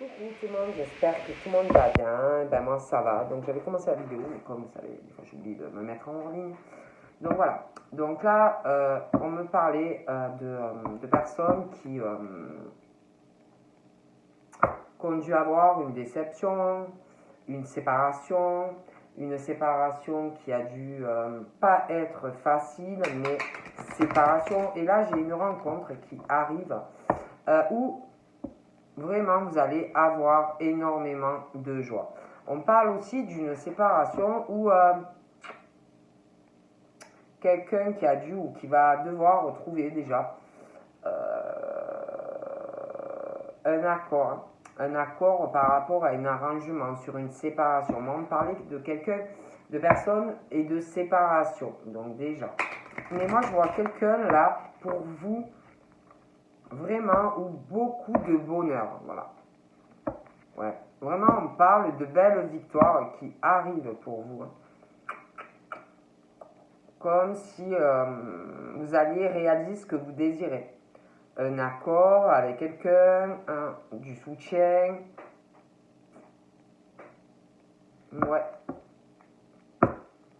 Coucou tout le monde, j'espère que tout le monde va bien. Ben moi ça va. Donc j'avais commencé la vidéo, mais comme vous savez, des fois j'oublie de me mettre en ligne. Donc voilà. Donc là, on me parlait de personnes qui ont dû avoir une déception, une séparation qui a dû pas être facile, mais séparation. Et là j'ai une rencontre qui arrive où vraiment vous allez avoir énormément de joie. On parle aussi d'une séparation où quelqu'un qui a dû ou qui va devoir retrouver déjà un accord par rapport à un arrangement sur une séparation. Moi, on parlait de quelqu'un, de personnes et de séparation, donc déjà. Mais moi, je vois quelqu'un là pour vous vraiment ou beaucoup de bonheur, voilà. Ouais, vraiment, on parle de belles victoires qui arrivent pour vous. Comme si vous alliez réaliser ce que vous désirez. Un accord avec quelqu'un, du soutien. Ouais.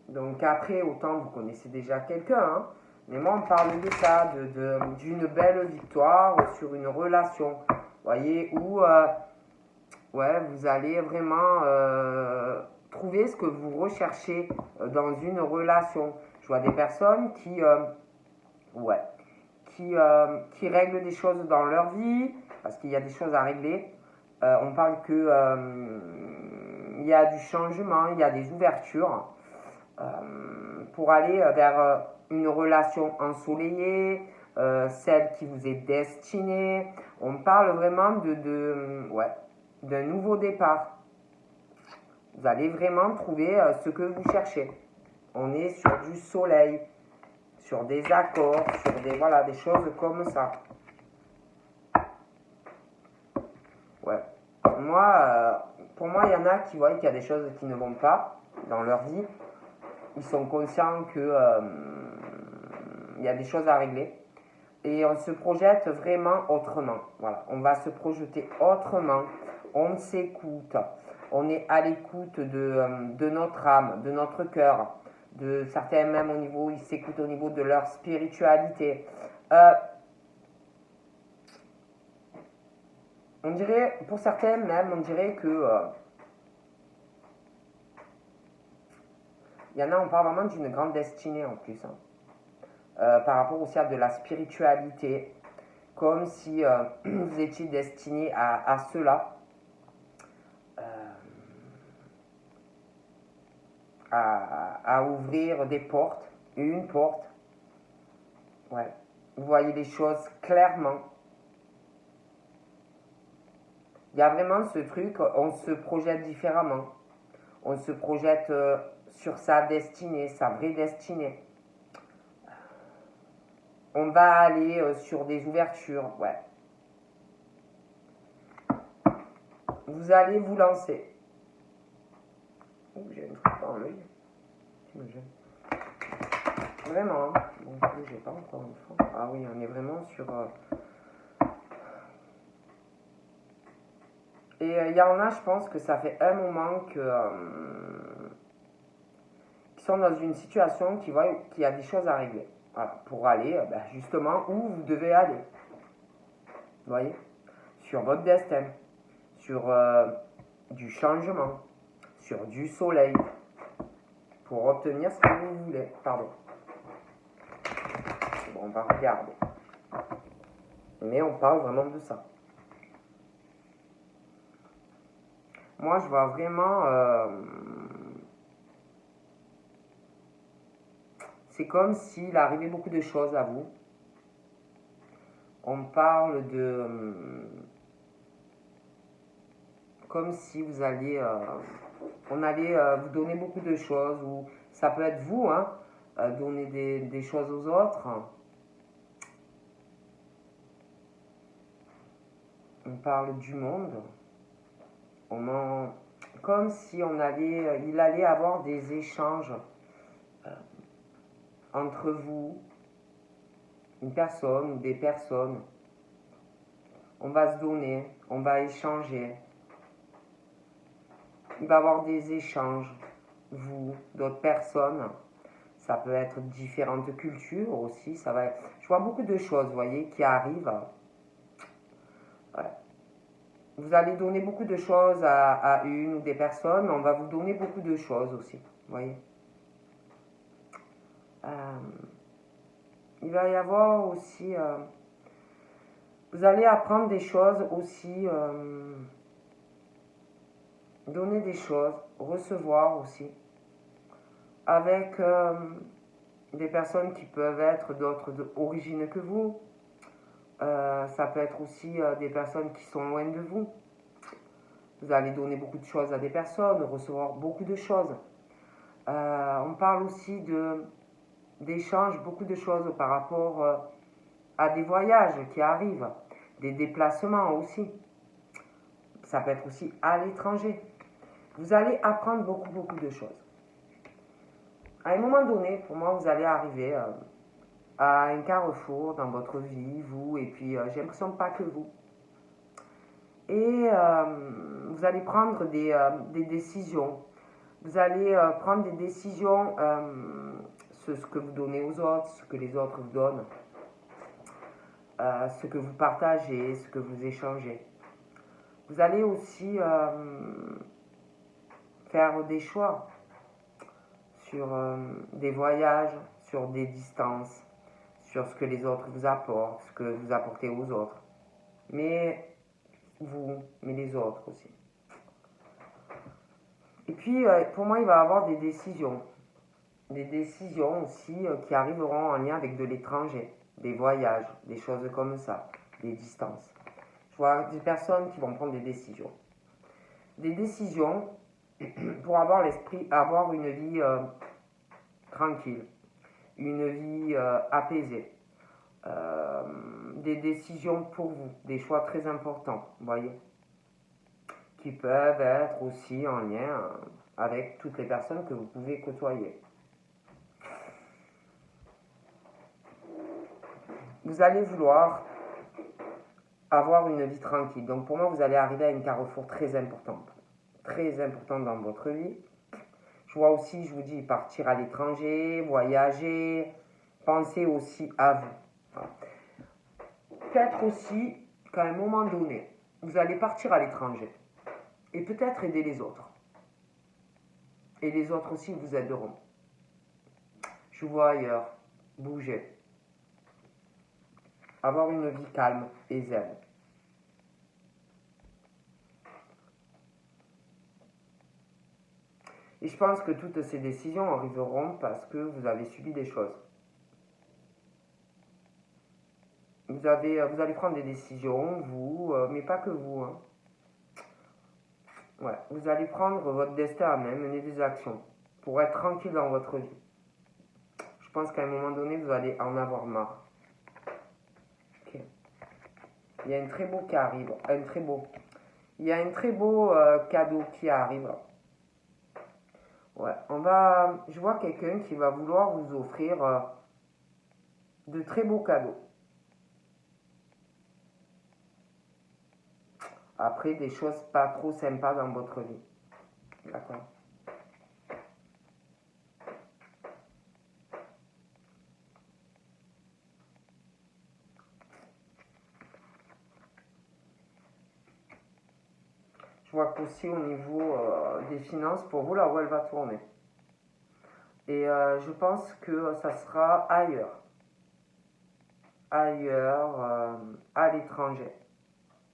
Donc après, autant vous connaissez déjà quelqu'un, hein, mais moi, on parle de ça, d'une belle victoire sur une relation. Vous voyez, où ouais, vous allez vraiment trouver ce que vous recherchez dans une relation. Je vois des personnes ouais, qui règlent des choses dans leur vie, parce qu'il y a des choses à régler. On parle que il y a du changement, il y a des ouvertures pour aller vers une relation ensoleillée, celle qui vous est destinée. On parle vraiment ouais, d'un nouveau départ. Vous allez vraiment trouver ce que vous cherchez. On est sur du soleil, sur des accords, sur des choses comme ça. Ouais. Pour moi, il y en a qui voient qu'il y a des choses qui ne vont pas dans leur vie. Ils sont conscients que il y a des choses à régler. Et on se projette vraiment autrement. Voilà. On va se projeter autrement. On s'écoute. On est à l'écoute de notre âme, de notre cœur. De certains même au niveau, ils s'écoutent au niveau de leur spiritualité. On dirait, pour certains même, on dirait que il y en a, on parle vraiment d'une grande destinée en plus. Hein. Par rapport aussi à de la spiritualité, comme si vous étiez destiné à cela. À ouvrir des portes, une porte. Ouais. Vous voyez les choses clairement. Il y a vraiment ce truc, on se projette différemment. On se projette sur sa destinée, sa vraie destinée. On va aller sur des ouvertures, ouais. Vous allez vous lancer. Oh, j'ai une truc dans l'œil qui me gêne. Vraiment, hein. Bon, j'ai pas encore une fois. Ah oui, on est vraiment sur... Et il y en a, je pense que ça fait un moment qu'ils sont dans une situation qui voient qu'il y a des choses à régler. Voilà, pour aller justement où vous devez aller. Vous voyez? Sur votre destin, sur du changement, sur du soleil, pour obtenir ce que vous voulez. Pardon. Bon, on va regarder. Mais on parle vraiment de ça. Moi, je vois vraiment... c'est comme s'il arrivait beaucoup de choses à vous. On parle de... comme si vous alliez... on allait vous donner beaucoup de choses, ou ça peut être vous, hein, donner des choses aux autres. On parle du monde. Comme si il allait avoir des échanges entre vous, une personne ou des personnes. On va se donner, on va échanger, Il va y avoir des échanges, vous, d'autres personnes. Ça peut être différentes cultures aussi. Ça va être... Je vois beaucoup de choses, vous voyez, qui arrivent. Ouais. Vous allez donner beaucoup de choses à une ou des personnes, mais on va vous donner beaucoup de choses aussi. Vous voyez. Il va y avoir aussi... vous allez apprendre des choses aussi, donner des choses, recevoir aussi, avec des personnes qui peuvent être d'autres origines que vous. Ça peut être aussi des personnes qui sont loin de vous. Vous allez donner beaucoup de choses à des personnes, recevoir beaucoup de choses. On parle aussi d'échanges, beaucoup de choses par rapport à des voyages qui arrivent, des déplacements aussi. Ça peut être aussi à l'étranger. Vous allez apprendre beaucoup, beaucoup de choses. À un moment donné, pour moi, vous allez arriver à un carrefour dans votre vie, vous, et puis j'ai l'impression pas que vous. Et vous allez prendre des décisions. Vous allez prendre des décisions, ce que vous donnez aux autres, ce que les autres vous donnent, ce que vous partagez, ce que vous échangez. Vous allez aussi faire des choix sur des voyages, sur des distances, sur ce que les autres vous apportent, ce que vous apportez aux autres. Mais vous, mais les autres aussi. Et puis, pour moi, il va y avoir des décisions. Des décisions aussi qui arriveront en lien avec de l'étranger, des voyages, des choses comme ça, des distances. Je vois des personnes qui vont prendre des décisions. Des décisions pour avoir l'esprit, avoir une vie tranquille, une vie apaisée. Des décisions pour vous, des choix très importants, vous voyez, qui peuvent être aussi en lien avec toutes les personnes que vous pouvez côtoyer. Vous allez vouloir avoir une vie tranquille. Donc pour moi, vous allez arriver à une carrefour très importante dans votre vie. Je vois aussi, je vous dis, partir à l'étranger, voyager, pensez aussi à vous. Voilà. Peut-être aussi qu'à un moment donné, vous allez partir à l'étranger et peut-être aider les autres. Et les autres aussi vous aideront. Je vous vois ailleurs, bouger. Avoir une vie calme et zen. Et je pense que toutes ces décisions arriveront parce que vous avez subi des choses. Vous allez prendre des décisions, vous, mais pas que vous. Hein. Ouais, vous allez prendre votre destin à main, mener des actions pour être tranquille dans votre vie. Je pense qu'à un moment donné, vous allez en avoir marre. Okay. Il y a un très beau qui arrive, Il y a un très beau cadeau qui arrive. Ouais, je vois quelqu'un qui va vouloir vous offrir de très beaux cadeaux. Après, des choses pas trop sympas dans votre vie. D'accord. Je vois qu'aussi au niveau des finances, pour vous, la roue, elle va tourner. Et je pense que ça sera ailleurs. À l'étranger.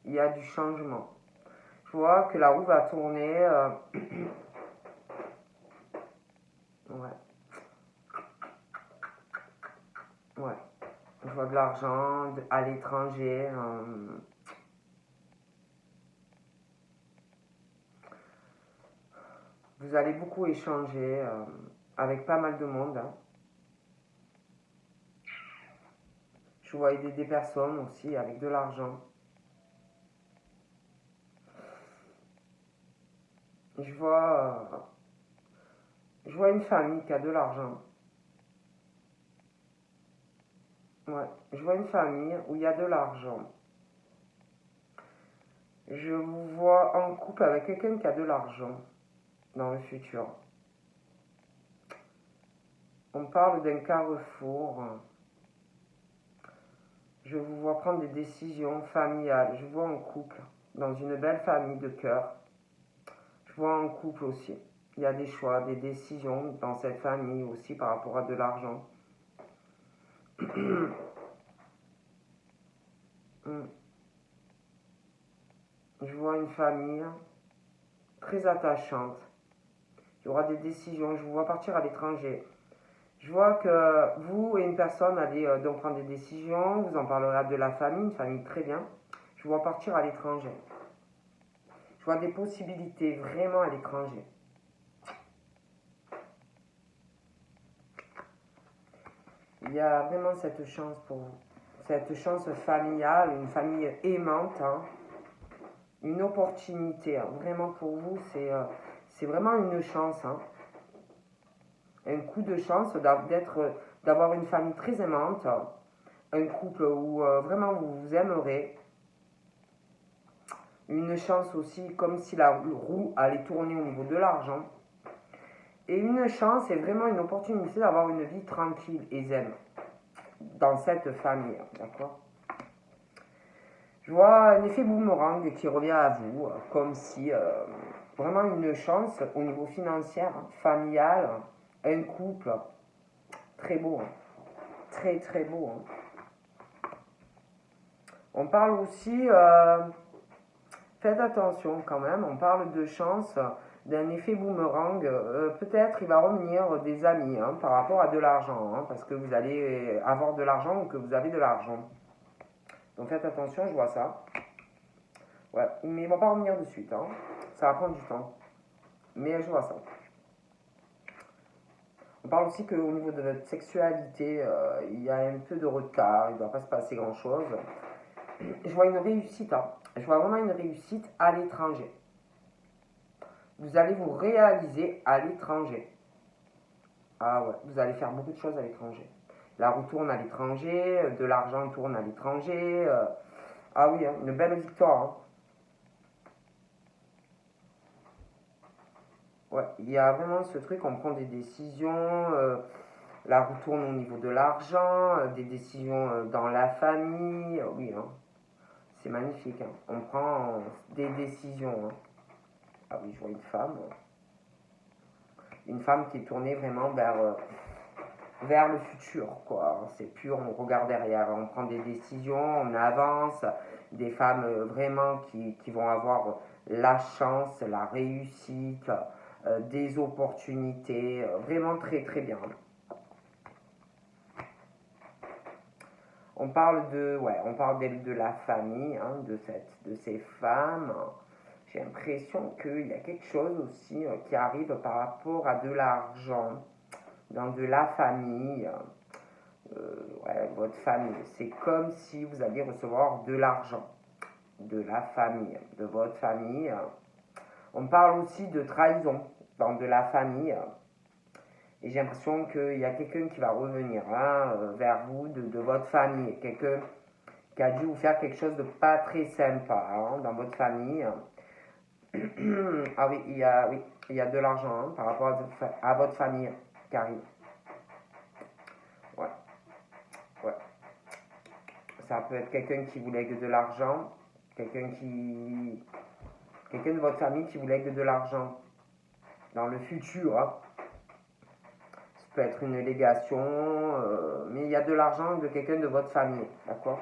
Il y a du changement. Je vois que la roue va tourner. Ouais. Ouais. Je vois de l'argent à l'étranger. Vous allez beaucoup échanger avec pas mal de monde. Hein. Je vois aider des personnes aussi avec de l'argent. Je vois une famille qui a de l'argent. Ouais, je vois une famille où il y a de l'argent. Je vous vois en couple avec quelqu'un qui a de l'argent. dans le futur. On parle d'un carrefour. Je vous vois prendre des décisions familiales. Je vois un couple dans une belle famille de cœur. Je vois un couple aussi. Il y a des choix, des décisions dans cette famille aussi par rapport à de l'argent. Je vois une famille très attachante. Il y aura des décisions. Je vous vois partir à l'étranger. Je vois que vous et une personne allez donc prendre des décisions. Vous en parlerez de la famille, une famille très bien. Je vous vois partir à l'étranger. Je vois des possibilités vraiment à l'étranger. Il y a vraiment cette chance pour vous. Cette chance familiale, une famille aimante, hein. Une opportunité. Hein. Vraiment pour vous, c'est vraiment une chance. Hein. Un coup de chance d'avoir une famille très aimante. Un couple où vraiment vous vous aimerez. Une chance aussi, comme si la roue allait tourner au niveau de l'argent. Et une chance et vraiment une opportunité d'avoir une vie tranquille et zen dans cette famille, d'accord? Je vois un effet boomerang qui revient à vous, comme si vraiment une chance au niveau financier, familial, un couple très beau, hein. Très très beau. Hein. On parle aussi, faites attention quand même, on parle de chance, d'un effet boomerang. Peut-être il va revenir des amis hein, par rapport à de l'argent, hein, parce que vous allez avoir de l'argent ou que vous avez de l'argent. Donc faites attention, je vois ça. Ouais, mais il ne va pas revenir de suite. Hein. Ça va prendre du temps. Mais je vois ça. On parle aussi qu'au niveau de votre sexualité, il y a un peu de retard. Il ne doit pas se passer grand-chose. Je vois une réussite. Hein. Je vois vraiment une réussite à l'étranger. Vous allez vous réaliser à l'étranger. Ah ouais, vous allez faire beaucoup de choses à l'étranger. La roue tourne à l'étranger, de l'argent tourne à l'étranger. Ah oui, hein, une belle victoire. Hein. Ouais, il y a vraiment ce truc, on prend des décisions, la roue tourne au niveau de l'argent, des décisions dans la famille, oui, hein, c'est magnifique. Hein. On prend des décisions. Hein. Ah oui, je vois une femme qui est tournée vraiment vers le futur, quoi. C'est pur, on regarde derrière, on prend des décisions, on avance, des femmes vraiment qui vont avoir la chance, la réussite, des opportunités, vraiment très très bien. On parle de la famille, hein, de ces femmes. J'ai l'impression qu'il y a quelque chose aussi qui arrive par rapport à de l'argent dans de la famille. Ouais, votre famille. C'est comme si vous alliez recevoir de l'argent de la famille, de votre famille. On parle aussi de trahison dans de la famille. Et j'ai l'impression qu'il y a quelqu'un qui va revenir hein, vers vous de votre famille. Quelqu'un qui a dû vous faire quelque chose de pas très sympa hein, dans votre famille. Ah oui, il y a de l'argent hein, par rapport à votre famille qui arrive. Ouais, ouais. Ça peut être quelqu'un qui vous lègue de l'argent, quelqu'un de votre famille qui vous lègue de l'argent dans le futur. Hein. Ça peut être une légation, mais il y a de l'argent de quelqu'un de votre famille, d'accord?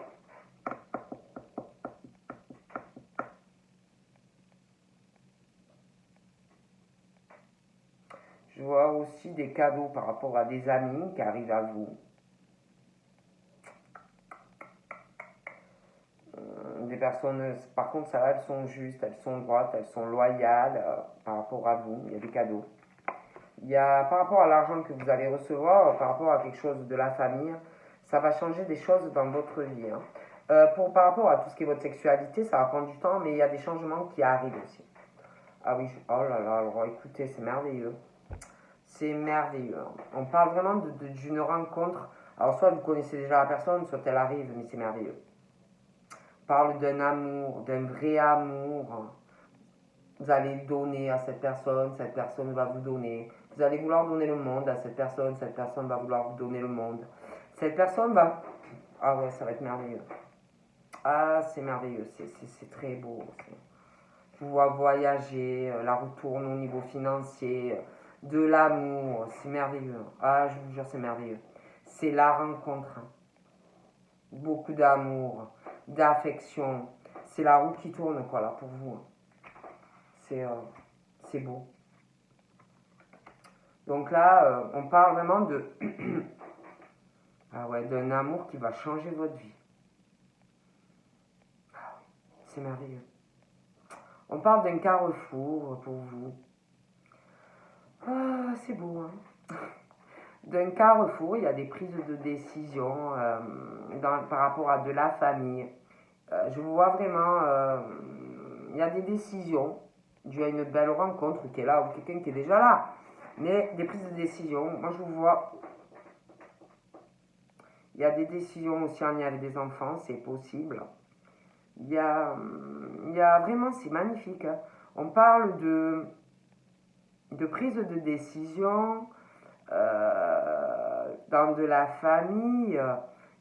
Je vois aussi des cadeaux par rapport à des amis qui arrivent à vous. Des personnes, par contre, ça va, elles sont justes, elles sont droites, elles sont loyales par rapport à vous. Il y a des cadeaux. Il y a par rapport à l'argent que vous allez recevoir, par rapport à quelque chose de la famille, ça va changer des choses dans votre vie. Hein. Par rapport à tout ce qui est votre sexualité, ça va prendre du temps, mais il y a des changements qui arrivent aussi. Ah oui, oh là là, alors écoutez, c'est merveilleux. C'est merveilleux. Hein. On parle vraiment d'une rencontre. Alors soit vous connaissez déjà la personne, soit elle arrive, mais c'est merveilleux. On parle d'un amour, d'un vrai amour. Hein. Vous allez donner à cette personne va vous donner. Vous allez vouloir donner le monde à cette personne va vouloir vous donner le monde. Cette personne va... Ah ouais, ça va être merveilleux. Ah, c'est merveilleux, c'est très beau. Pouvoir voyager, la roue tourne au niveau financier, de l'amour, c'est merveilleux. Ah, je vous jure, c'est merveilleux. C'est la rencontre. Beaucoup d'amour, d'affection. C'est la roue qui tourne, quoi, là, pour vous. C'est beau. Donc là, on parle vraiment de... ah ouais, d'un amour qui va changer votre vie. Ah oui, c'est merveilleux. On parle d'un carrefour pour vous. Ah, c'est beau, hein. D'un carrefour, il y a des prises de décision par rapport à de la famille. Je vous vois vraiment, il y a des décisions dues à une belle rencontre qui est là ou quelqu'un qui est déjà là. Mais des prises de décision, moi je vous vois, il y a des décisions aussi en lien avec des enfants, c'est possible. Il y a vraiment, c'est magnifique, hein. On parle de prise de décision dans de la famille.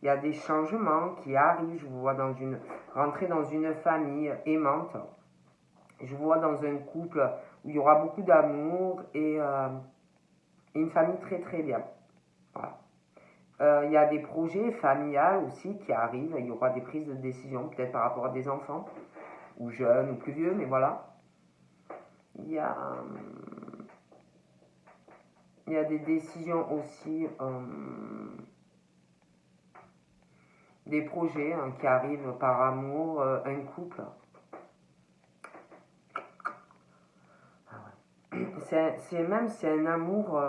Il y a des changements qui arrivent. Je vous vois rentrer dans une famille aimante. Je vous vois dans un couple où il y aura beaucoup d'amour et une famille très très bien. Voilà. Il y a des projets familiales aussi qui arrivent. Il y aura des prises de décision, peut-être par rapport à des enfants, ou jeunes, ou plus vieux, mais voilà. Il y a des décisions aussi, des projets qui arrivent par amour, un couple. Ah ouais. C'est un amour,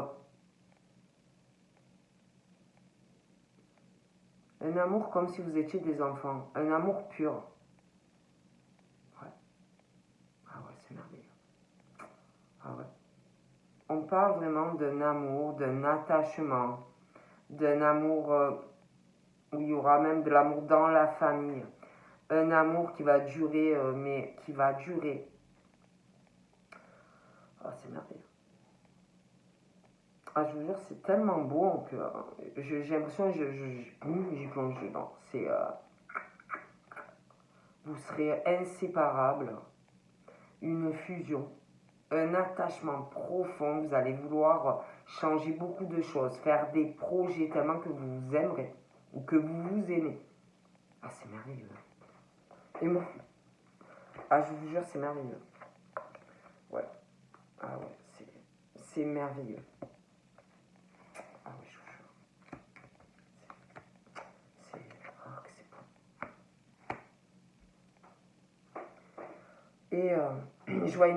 un amour comme si vous étiez des enfants, un amour pur. Ouais. Ah ouais, c'est merveilleux. Ah ouais. On parle vraiment d'un amour, d'un attachement, d'un amour où il y aura même de l'amour dans la famille. Un amour qui va durer, mais qui va durer. Oh, c'est merveilleux. Ah, je vous jure, c'est tellement beau que j'ai l'impression que j'y plonge dedans. Vous serez inséparables, une fusion, un attachement profond. Vous allez vouloir changer beaucoup de choses, faire des projets tellement que vous vous aimerez ou que vous vous aimez. Ah, c'est merveilleux. Et moi, ah, je vous jure, c'est merveilleux. Ouais. Ah ouais, c'est merveilleux. Ah oui, je vous jure. Ah, que c'est beau. Et je vois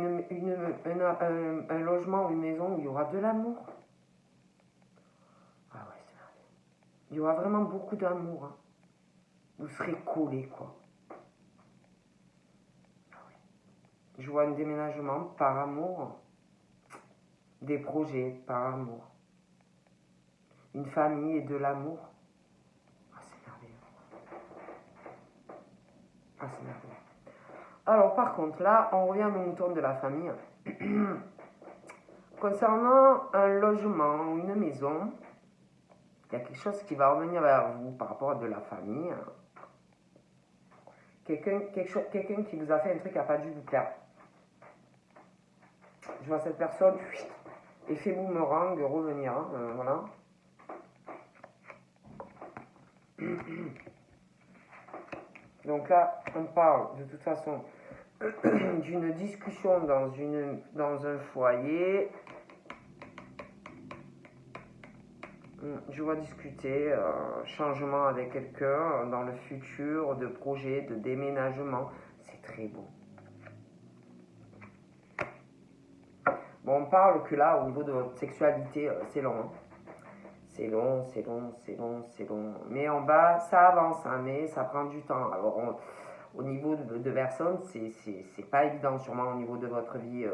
un logement ou une maison où il y aura de l'amour. Ah ouais, c'est merveilleux. Il y aura vraiment beaucoup d'amour, hein. Vous serez collés, quoi. Ah oui. Je vois un déménagement par amour. Des projets par amour. Une famille et de l'amour. Ah, c'est merveilleux. Ah, c'est merveilleux. Alors, par contre, là, on revient au mouton de la famille. Concernant un logement ou une maison, il y a quelque chose qui va revenir vers vous par rapport à de la famille. Quelqu'un qui vous a fait un truc qui n'a pas dû vous plaire. Je vois cette personne, effet boomerang, revenir. Hein, voilà. Donc là, on parle de toute façon d'une discussion dans un foyer. Je vois discuter changement avec quelqu'un dans le futur, de projet, de déménagement. C'est très beau. Bon, on parle que là, au niveau de votre sexualité, c'est long. Hein. C'est long, c'est long, c'est long, c'est long. Mais en bas, ça avance, hein, mais ça prend du temps. Alors, au niveau de personnes, c'est pas évident, sûrement au niveau de votre vie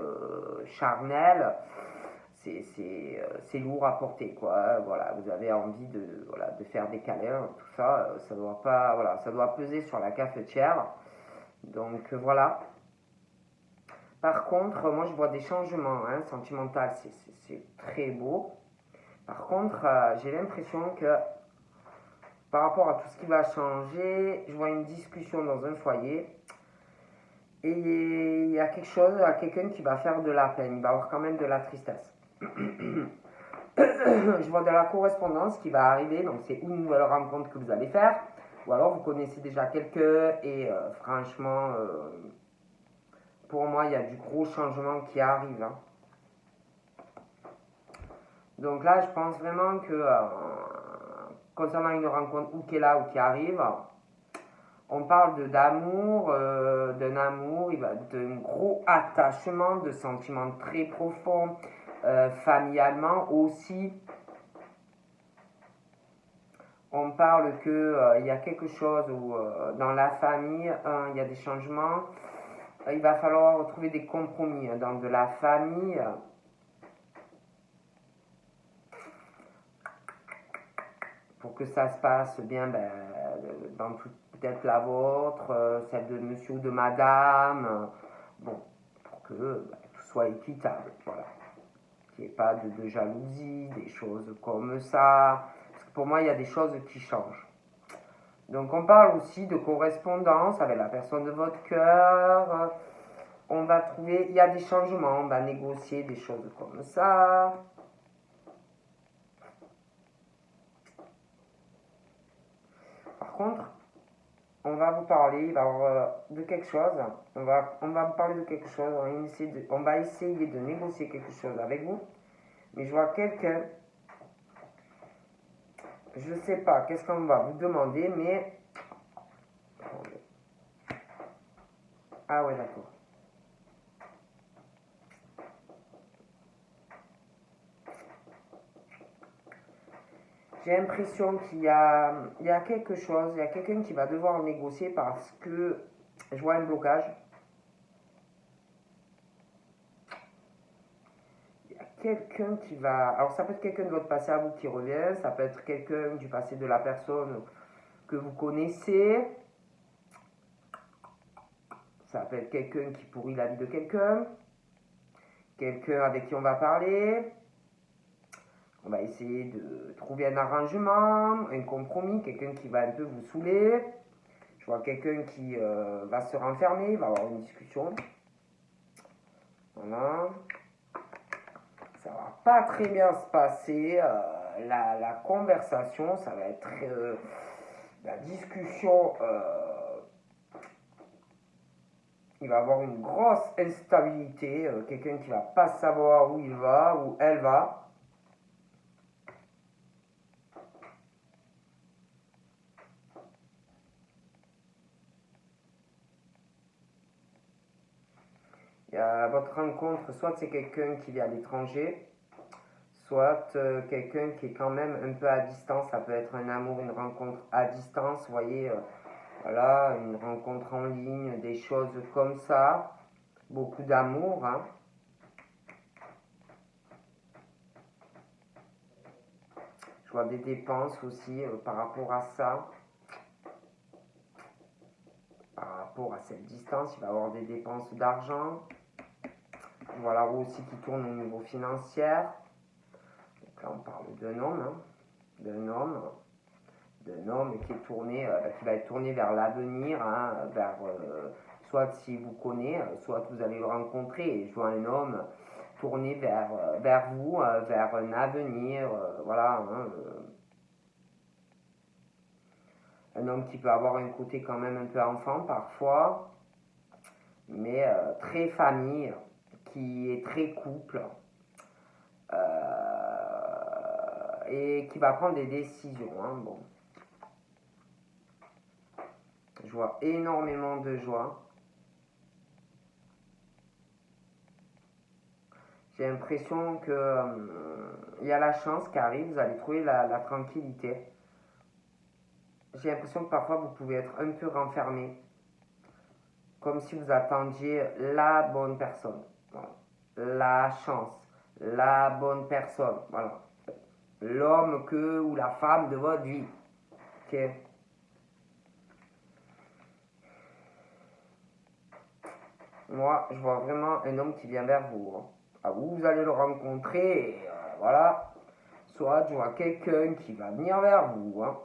charnelle. C'est lourd à porter, quoi. Voilà, vous avez envie de faire des câlins, tout ça, ça doit pas, voilà, ça doit peser sur la cafetière. Donc voilà. Par contre, moi je vois des changements sentimentaux, c'est très beau. Par contre, j'ai l'impression que par rapport à tout ce qui va changer, je vois une discussion dans un foyer et il y a quelque chose, quelqu'un qui va faire de la peine, il va avoir quand même de la tristesse. Je vois de la correspondance qui va arriver, donc c'est une nouvelle rencontre que vous allez faire, ou alors vous connaissez déjà quelqu'un et franchement, pour moi, il y a du gros changement qui arrive. Donc là, je pense vraiment que concernant une rencontre ou qui est là ou qui arrive, on parle d'amour, d'un amour, d'un gros attachement, de sentiments très profonds, familialement aussi. On parle que y a quelque chose où dans la famille, il y a des changements. Il va falloir trouver des compromis dans de la famille. Pour que ça se passe bien dans peut-être la vôtre, celle de monsieur ou de madame. Bon, pour que tout soit équitable. Voilà. Qu'il n'y ait pas de jalousie, des choses comme ça. Parce que pour moi, il y a des choses qui changent. Donc on parle aussi de correspondance avec la personne de votre cœur. On va trouver, il y a des changements, on va négocier des choses comme ça. Par contre, on va vous parler de quelque chose. On va vous parler de quelque chose. On va essayer de négocier quelque chose avec vous. Mais je vois quelqu'un. Je ne sais pas qu'est-ce qu'on va vous demander, mais. Ah ouais, d'accord. J'ai l'impression qu'il y a quelque chose, il y a quelqu'un qui va devoir négocier parce que je vois un blocage. Il y a quelqu'un qui va. Alors, ça peut être quelqu'un de votre passé à vous qui revient, ça peut être quelqu'un du passé de la personne que vous connaissez. Ça peut être quelqu'un qui pourrit la vie de quelqu'un, quelqu'un avec qui on va parler. On va essayer de trouver un arrangement, un compromis, quelqu'un qui va un peu vous saouler. Je vois quelqu'un qui va se renfermer, va avoir une discussion. Voilà. Ça va pas très bien se passer. La conversation, ça va être la discussion. Il va avoir une grosse instabilité. Quelqu'un qui va pas savoir où il va, où elle va. Votre rencontre, soit c'est quelqu'un qui vit à l'étranger, soit quelqu'un qui est quand même un peu à distance. Ça peut être un amour, une rencontre à distance, vous voyez, voilà, une rencontre en ligne, des choses comme ça. Beaucoup d'amour. Je vois des dépenses aussi par rapport à ça. Par rapport à cette distance, il va y avoir des dépenses d'argent. Voilà aussi qui tourne au niveau financier. Donc là, on parle d'un homme, d'un homme qui est tourné, qui va être tourné vers l'avenir, vers soit s'il vous connaît, soit vous allez le rencontrer. Et je vois un homme tourné vers vous, vers un avenir, voilà. Un homme qui peut avoir un côté quand même un peu enfant parfois, mais très famille, qui est très couple. Et qui va prendre des décisions. Bon. Je vois énormément de joie. J'ai l'impression que y a la chance qui arrive, vous allez trouver la tranquillité. J'ai l'impression que parfois vous pouvez être un peu renfermé, comme si vous attendiez la bonne personne. Voilà. La chance, la bonne personne. Voilà. L'homme ou la femme de votre vie. Ok. Moi, je vois vraiment un homme qui vient vers vous, hein. Ah, vous allez le rencontrer, et voilà. Soit je vois quelqu'un qui va venir vers vous, hein.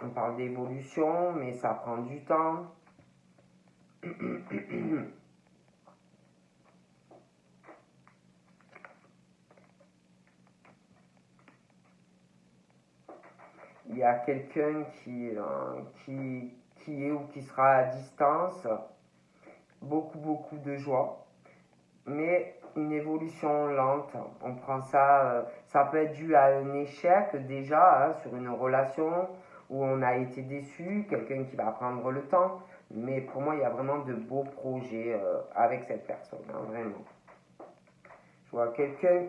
On parle d'évolution, mais ça prend du temps. Il y a quelqu'un qui est ou qui sera à distance. Beaucoup de joie, mais une évolution lente. On prend ça, ça peut être dû à un échec déjà, hein, sur une relation où on a été déçu, quelqu'un qui va prendre le temps. Mais pour moi, il y a vraiment de beaux projets avec cette personne, hein, vraiment. Je vois quelqu'un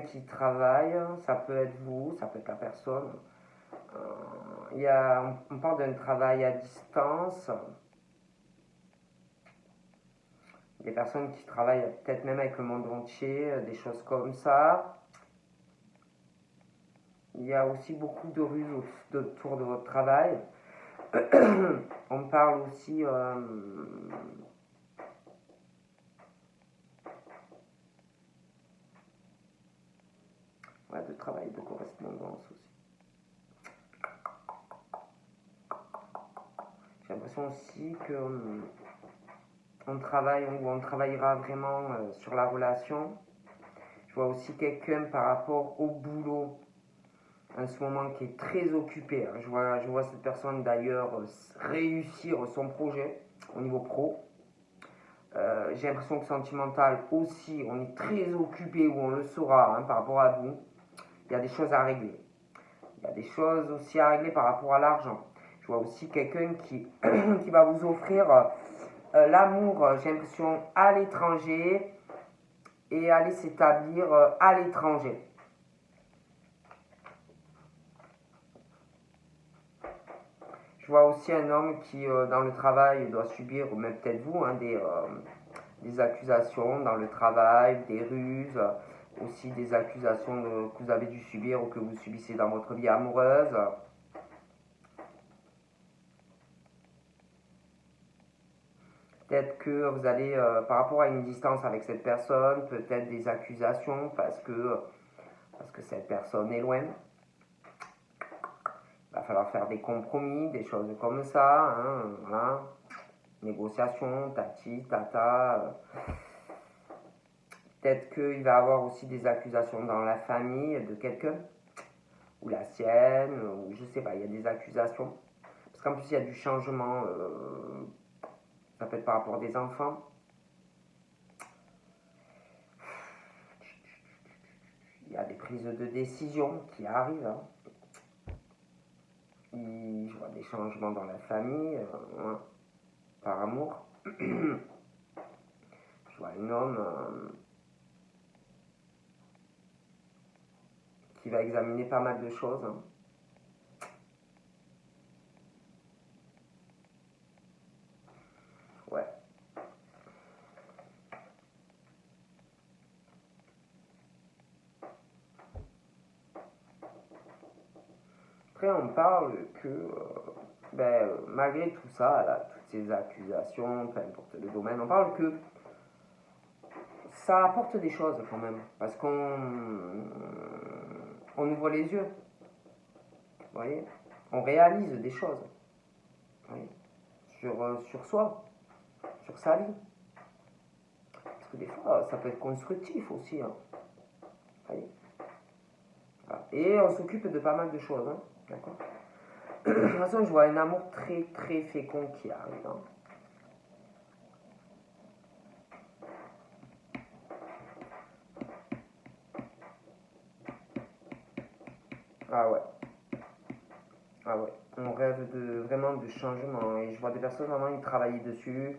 qui travaille, ça peut être vous, ça peut être la personne. On parle d'un travail à distance. Des personnes qui travaillent peut-être même avec le monde entier, des choses comme ça. Il y a aussi beaucoup de ruses autour de votre travail. On parle aussi ouais, de travail, de correspondance aussi. J'ai l'impression aussi que on travaille ou on travaillera vraiment sur la relation. Je vois aussi quelqu'un par rapport au boulot en ce moment qui est très occupé, hein. Je vois cette personne d'ailleurs réussir son projet au niveau pro. J'ai l'impression que sentimental aussi, on est très occupé ou on le saura, hein, par rapport à vous. Il y a des choses à régler. Il y a des choses aussi à régler par rapport à l'argent. Je vois aussi quelqu'un qui va vous offrir l'amour, j'ai l'impression, à l'étranger et aller s'établir à l'étranger. Je vois aussi un homme qui, dans le travail, doit subir, ou même peut-être vous, hein, des accusations dans le travail, des ruses, aussi des accusations que vous avez dû subir ou que vous subissez dans votre vie amoureuse. Peut-être que vous allez, par rapport à une distance avec cette personne, peut-être des accusations parce que cette personne est loin. Il va falloir faire des compromis, des choses comme ça, hein, voilà. Négociation, tati, tata. Peut-être qu'il va y avoir aussi des accusations dans la famille de quelqu'un, ou la sienne, ou je sais pas, il y a des accusations. Parce qu'en plus, il y a du changement, ça peut être par rapport à des enfants. Il y a des prises de décision qui arrivent, hein. Je vois des changements dans la famille, hein, par amour. Je vois un homme qui va examiner pas mal de choses, hein. Ouais. Après, on parle que, malgré tout ça, là, toutes ces accusations, peu importe le domaine, on parle que ça apporte des choses quand même. Parce on ouvre les yeux, vous voyez, on réalise des choses, vous voyez, sur soi, sur sa vie. Parce que des fois, ça peut être constructif aussi, hein, vous voyez. Voilà. Et on s'occupe de pas mal de choses, hein, d'accord. De toute façon, je vois un amour très très fécond qui arrive, hein. Ah ouais, ah ouais. On rêve vraiment de changement. Et je vois des personnes vraiment y travailler dessus.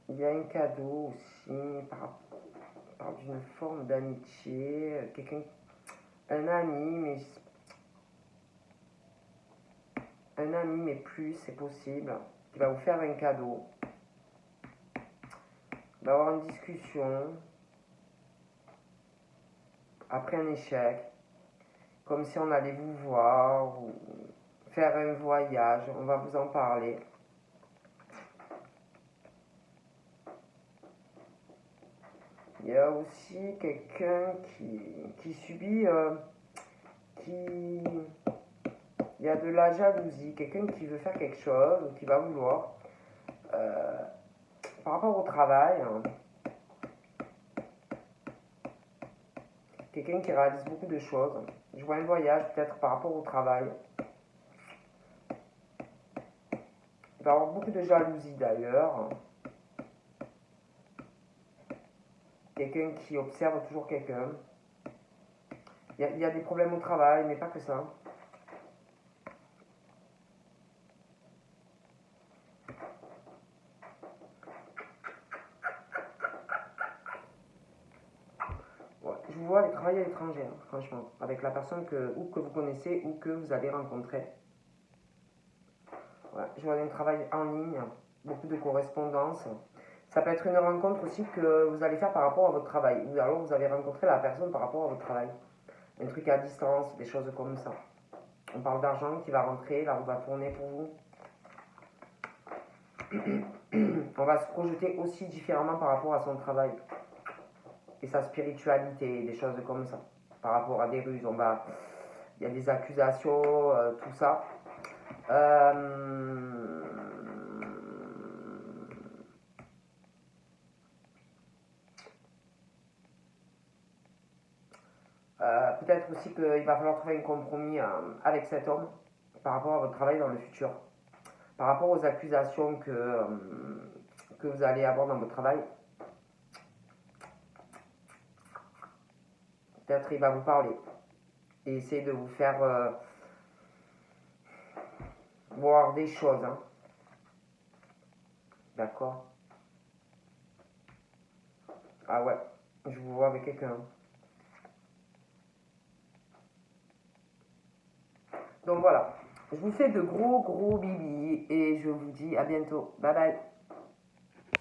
Il y a un cadeau aussi, par d'une forme d'amitié, quelqu'un, un ami, mais plus, c'est possible, qui va vous faire un cadeau. Il va y avoir une discussion après un échec, comme si on allait vous voir ou faire un voyage, on va vous en parler. Il y a aussi quelqu'un qui subit, il y a de la jalousie, quelqu'un qui veut faire quelque chose, ou qui va vouloir, par rapport au travail, hein, quelqu'un qui réalise beaucoup de choses. Je vois un voyage peut-être par rapport au travail. Il va y avoir beaucoup de jalousie d'ailleurs. Quelqu'un qui observe toujours quelqu'un. Il y a des problèmes au travail, mais pas que ça. Ouais, je vous vois aller travailler à l'étranger, hein, franchement, avec la personne ou que vous connaissez ou que vous allez rencontrer. Ouais, je vois un travail en ligne, beaucoup de correspondance. Ça peut être une rencontre aussi que vous allez faire par rapport à votre travail. Ou alors vous allez rencontrer la personne par rapport à votre travail. Un truc à distance, des choses comme ça. On parle d'argent qui va rentrer, là, on va tourner pour vous. On va se projeter aussi différemment par rapport à son travail et sa spiritualité, des choses comme ça. Par rapport à des ruses, il y a des accusations, tout ça. Peut-être aussi qu'il va falloir trouver un compromis avec cet homme par rapport à votre travail dans le futur. Par rapport aux accusations que vous allez avoir dans votre travail, peut-être il va vous parler et essayer de vous faire voir des choses. Hein. D'accord? Ah ouais, je vous vois avec quelqu'un. Donc voilà, je vous fais de gros bibi et je vous dis à bientôt. Bye bye.